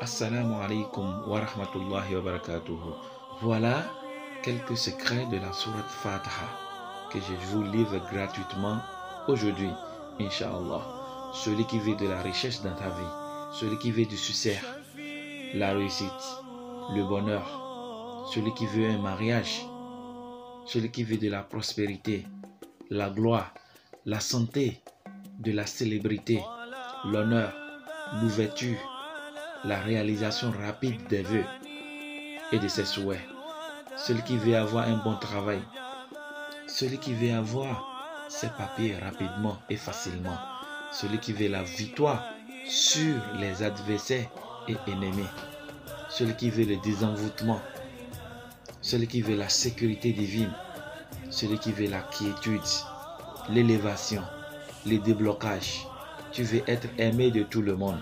Assalamu alaikum wa rahmatullahi wa barakatuhu. Voilà quelques secrets de la sourate Fatiha que je vous livre gratuitement aujourd'hui, Inch'Allah. Celui qui veut de la richesse dans ta vie, celui qui veut du succès, la réussite, le bonheur, celui qui veut un mariage, celui qui veut de la prospérité, la gloire, la santé, de la célébrité, l'honneur, l'ouverture, la réalisation rapide des vœux et de ses souhaits. Celui qui veut avoir un bon travail, celui qui veut avoir ses papiers rapidement et facilement, celui qui veut la victoire sur les adversaires et ennemis, celui qui veut le désenvoûtement, celui qui veut la sécurité divine, celui qui veut la quiétude, l'élévation, le déblocage. Tu veux être aimé de tout le monde.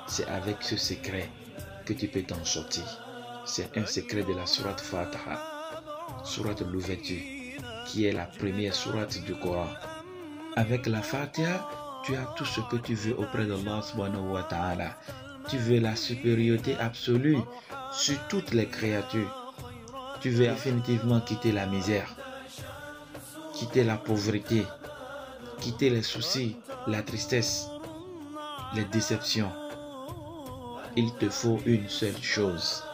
C'est avec ce secret que tu peux t'en sortir. C'est un secret de la sourate Fatiha, sourate de l'ouverture, qui est la première sourate du Coran. Avec la Fatiha, tu as tout ce que tu veux auprès d'Allah subhanahu wa ta'ala. Tu veux la supériorité absolue sur toutes les créatures. Tu veux définitivement quitter la misère, quitter la pauvreté, quitter les soucis, la tristesse, les déceptions. Il te faut une seule chose,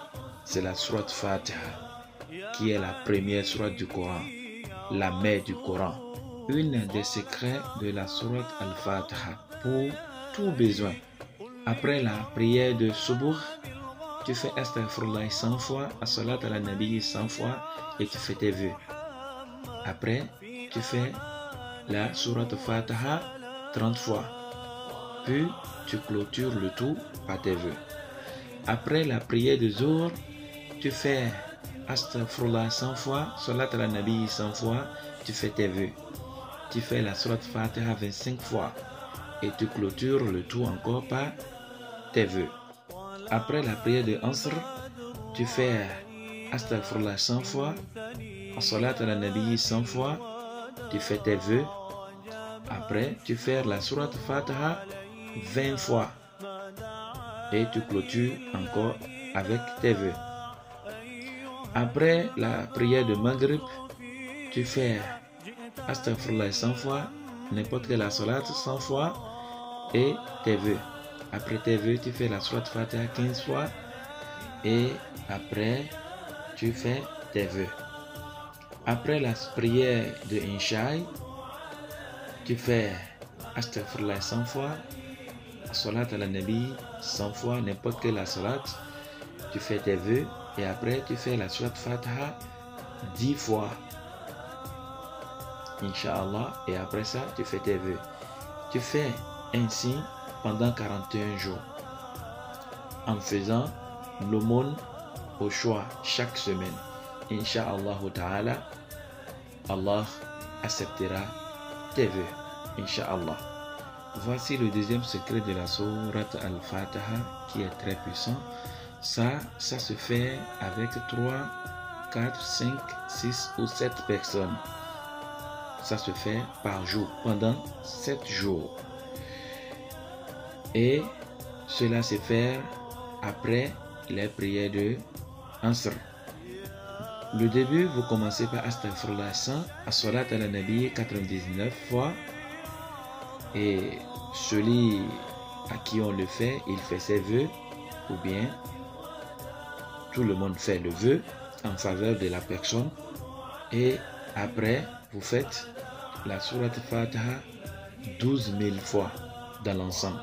c'est la sourate Fatiha, qui est la première sourate du Coran, la mère du Coran. Une des secrets de la sourate Al-Fatiha pour tout besoin. Après la prière de Subuh, tu fais Astaghfirullah 100 fois, As-Salat ala Nabi 100 fois et tu fais tes vœux. Après, tu fais la sourate Fatiha 30 fois. Puis, tu clôtures le tout par tes vœux. Après la prière de Zuhr, tu fais Astaghfirullah 100 fois, Salat ala Nabi 100 fois, tu fais tes vœux. Tu fais la sourate Fatiha 25 fois et tu clôtures le tout encore par tes vœux. Après la prière de Asr, tu fais Astaghfirullah 100 fois, Salat ala Nabi 100 fois, tu fais tes vœux. Après, tu fais la sourate Fatiha 20 fois et tu clôtures encore avec tes vœux. Après la prière de Maghrib, tu fais Astaghfirullah 100 fois, n'importe quelle salat 100 fois et tes vœux. Après tes vœux, tu fais la sourate Fatiha 15 fois et après tu fais tes vœux. Après la prière de Ishaï, tu fais Astaghfirullah 100 fois, Salat ala Nabi 100 fois, n'importe quelle salat, tu fais tes vœux et après tu fais la sourate Fatiha 10 fois, Inch'Allah, et après ça tu fais tes vœux. Tu fais ainsi pendant 41 jours en faisant l'aumône au choix chaque semaine. Inch'Allah ta'ala, Allah acceptera tes vœux, Inch'Allah. Voici le deuxième secret de la sourate Al-Fatiha qui est très puissant. Ça se fait avec 3, 4, 5, 6 ou 7 personnes. Ça se fait par jour, pendant 7 jours. Et cela se fait après les prières de Asr. Le début, vous commencez par Astaghfirullah 100, As-Salat ala Nabi 99 fois. Et celui à qui on le fait, il fait ses vœux, ou bien tout le monde fait le vœu en faveur de la personne. Et après, vous faites la sourate Fatiha 12 000 fois dans l'ensemble.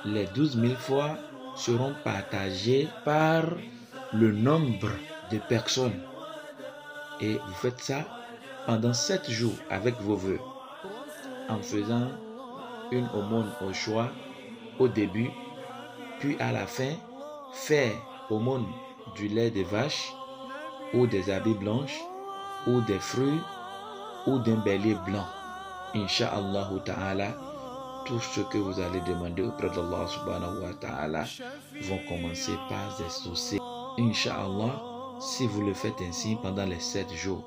Les 12 000 fois seront partagées par le nombre de personnes. Et vous faites ça pendant 7 jours avec vos vœux, en faisant une aumône au choix au début, puis à la fin, faire aumône du lait de vache, ou des habits blanches, ou des fruits, ou d'un bélier blanc. Inch'Allah ta'ala, tout ce que vous allez demander auprès d'Allah subhanahu wa ta'ala vont commencer par exaucer. Inch'Allah, si vous le faites ainsi pendant les 7 jours,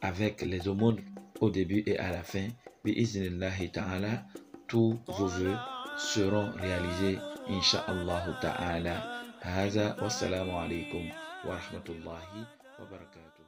avec les aumônes au début et à la fin, bi'iznillahi ta'ala, tous vos vœux seront réalisés, insha'Allah ta'ala. Hadha, wassalamu alaikum wa rahmatullahi wa barakatuh.